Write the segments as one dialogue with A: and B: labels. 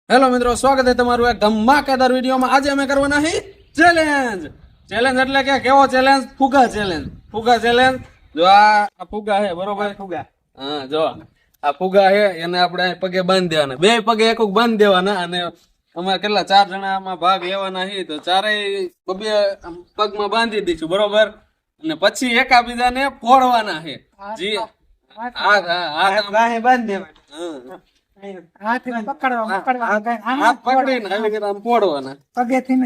A: Hello મિત્રો, સ્વાગત છે તમારું એક ધમાકેદાર વિડીયોમાં. આજે અમે કરવાના છે ચેલેન્જ એટલે કે કેવો ચેલેન્જ? ફુગા ચેલેન્જ. જો આ ફુગા છે, બરોબર? ફુગા, હા, જો આ ફુગા છે, એને આપણે પગે બાંધી દેવાના, બે પગે એક બાંધી દેવાના. અને અમારે કેટલા 4 જણા આમાં ભાગ લેવાના છે, તો ચારેય બે પગમાં બાંધી દઈશું, બરોબર? અને પછી એકાબીજાને ફોડવાના છે. જી હાથ બાંધી દેવાના. હાથ પકડીને આવી રીતે આમ ફોડવાના પગેથી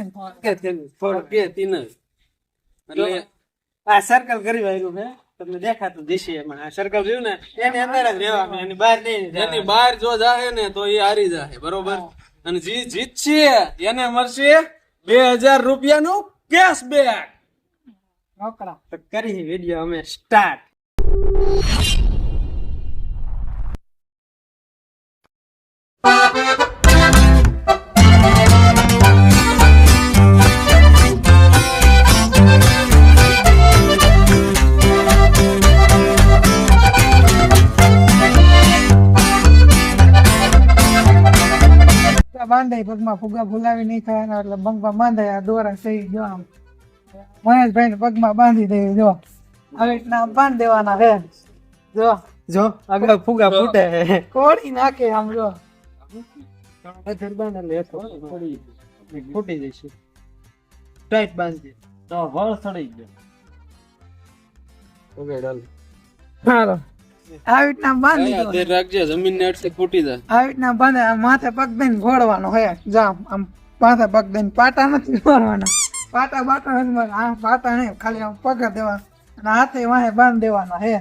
A: ને એટલે આ સર્કલ કરી વાળ્યું છે, તમને દેખાતું દિશે. એમાં આ સર્કલ રહ્યું ને એની અંદર જ રહેવાનું, એની બહાર નહીં. એની બહાર જો જાય ને તો એ હારી જાય, બરોબર? અને જે જીતશે એને મળશે 2000 રૂપિયાનું કેશબેક. તો કરી વિડીયો અમે સ્ટાર્ટ.
B: બાંધાય પગમાં ફુગા ફુલાવી નહીં થવાના, એટલે પગમાં બાંધાય. આ દોરા સહી જો આમ મહેશભાઈ ને પગમાં બાંધી દે. જો આવી રીતના બાંધી દેવાના છે. જો જો આગળ ફુગા ફૂટે, કોડી નાખે આમ. જો ફૂટી જશે, ટાઈટ બાંધી તો વળ સડી ગયો. હાલો, આવી રીતના બાંધી
A: રાખજે, જમીન ને અડસે ફૂટી જાય.
B: આવી રીતના બાંધે. માથે પગ દઈને ઘોડવાનો હે. જામ આમ માથે પગ દઈને, પાટા નથી મારવાના. પાટા બાટા નથી મારવાના. આ પાટા નહીં, ખાલી આમ પગ દેવાના અને હાથે વાહે બાંધી દેવાના હે.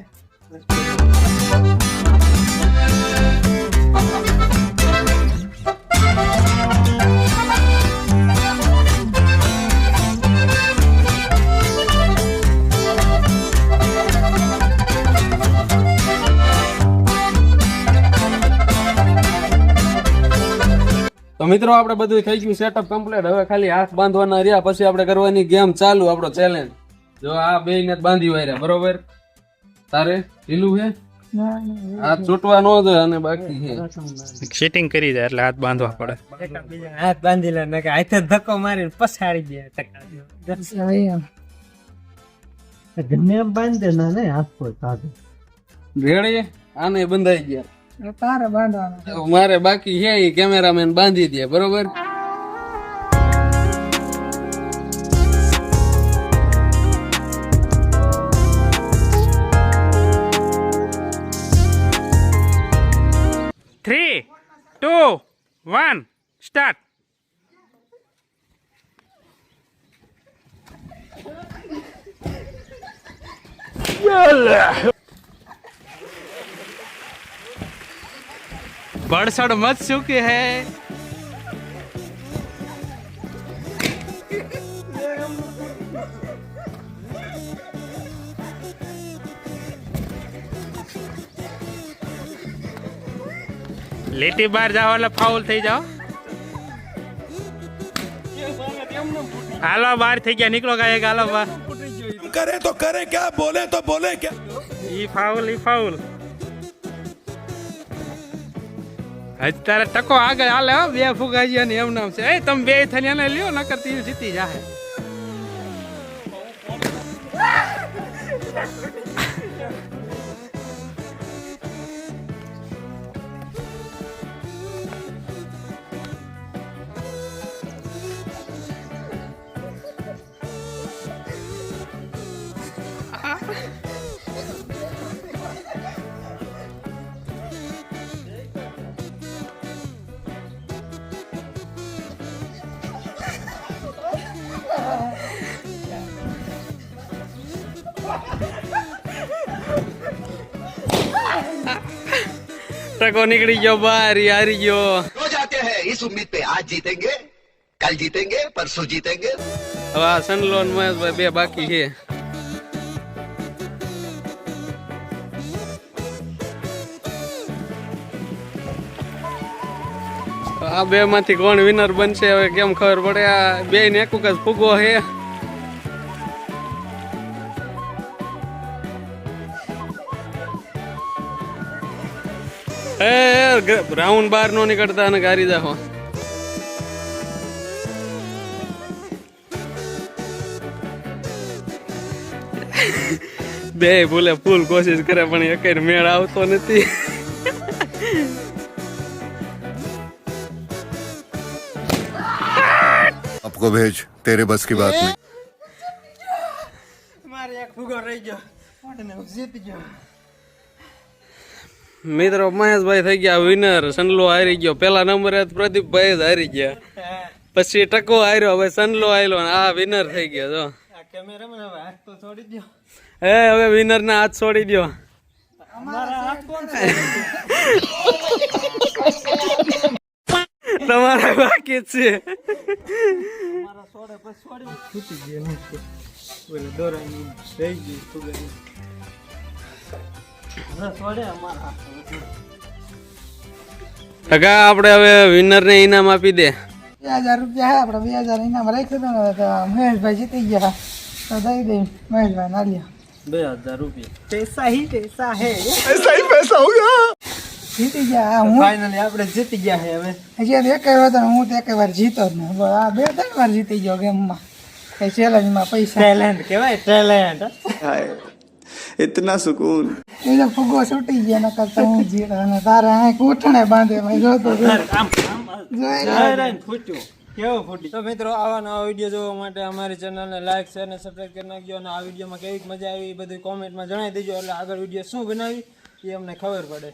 A: તો મિત્રો, આપણે બધું થઈ ગયું સેટઅપ કમ્પ્લીટ. હવે ખાલી હાથ બાંધવાના રહ્યા, પછી આપણે કરવાની ગેમ ચાલુ, આપણો ચેલેન્જ. જો આ બે ને બાંધી વાર્યા, બરોબર? તારે ઢીલું છે, હાથ છૂટવા ન જોઈએ. અને બાકી છે
C: સેટિંગ કરી દે એટલે હાથ બાંધવા પડે.
B: હાથ બાંધી લે, હાથે ધક્કો મારીને પછાડી દે. બાંધી દે ને હાથ
A: રેડી. આને બંધાઈ ગયા,
B: તારે બાંધવાના.
A: મારે બાકી છે, એ કેમેરામેન બાંધી દે, બરોબર?
C: Three, 2, 1, start. बड़सड़ मच चुके हैं. लेटी बार जाओ वाला फाउल थी जाओ. हालो बाहर थी गया, निकलो गए हालो बाहर.
D: करे तो करे क्या, बोले तो बोले क्या.
C: ई फाउल હજ તારે ટકો આગળ હાલે. બે ફુગાજી ને એમ નામ છે. એ તમે બે થઈને લ્યો, નકર તીર જીતી જાય. ટકો નીકળી ગયો બહાર, હારી ગયો.
D: रोज आते हैं इस उम्मीद पे, आज जीतेंगे, कल जीतेंगे, परसों जीतेंगे.
A: હવે આ સનલોન મહેશભાઈ બે બાકી છે. આ બે માંથી કોણ વિનર બનશે હવે કેમ ખબર પડે? આ બે ને એક જ ફૂગો છે. રાઉન્ડ બાર નો નીકળતા અને ગારી જાઓ.
C: બે બોલે ફૂલ કોશિશ કરે પણ એક મેળ આવતો નથી.
E: आपको भेज तेरे बस की बात नहीं.
B: મારે એક ફુગો રહી ગયો અને હું જીતી ગયો.
C: મિત્રો મહેશભાઈ થઈ ગયા વિનર. સનલો હારી ગયો. પેલા નંબરે પ્રદીપભાઈ જ હારી ગયા, પછી ટકો હાર્યો, હવે સનલો હાર્યો ને આ વિનર થઈ ગયો. જો
B: આ કેમેરામેન હવે હાથ તો છોડી દો.
C: હવે વિનર ના હાથ છોડી દો.
B: અમારા હાથ કોણ છે?
C: તમારા બાકી જ છે.
B: મારા છોડે પછી છોડી છૂટી ગયો ને ઓલે દોરાની રહી ગઈ ફુગાની. હવે છોડે અમારા હાથ.
C: ટકા આપણે હવે વિનર ને ઇનામ આપી દે.
B: 2000 રૂપિયા હે આપણે 2000 ઇનામ રાખ્યું હતું ને તો મહેશભાઈ જીતી ગયા તો દઈ દઈ મહેશભાઈ નાલિયા 2000 રૂપિયા. પૈસા હી પૈસા હે.
E: ऐसा ही पैसा होगा.
B: જીતી ગયા હું ફાઇનલી આપણે જીતી ગયા હે. હવે હજી એક વાર હું તો એક વાર જીતો જ નહીં. આ 2-3 વાર જીતી ગયો ગેમમાં. એ ચેલેન્જમાં પૈસા ટેલેન્ટ કહેવાય ટેલેન્ટ.
E: इतना सुकून.
B: એ જો ફુગો છૂટી ગયા નકર તો હું જીતો અને તારે આ કોઠણે બાંધે ભાઈ જોતો ફૂટ્યું કેવું ફૂટ્યું. તો મિત્રો આવા નવા વિડીયો જોવા માટે અમારી ચેનલને લાઈક શેર અને સબસ્ક્રાઈબ કરી નાખજો. અને આ વિડીયોમાં કેવી મજા આવી એ બધું કોમેન્ટમાં જણાવી દેજો એટલે આગળ વિડીયો શું બનાવી એ અમને ખબર પડે.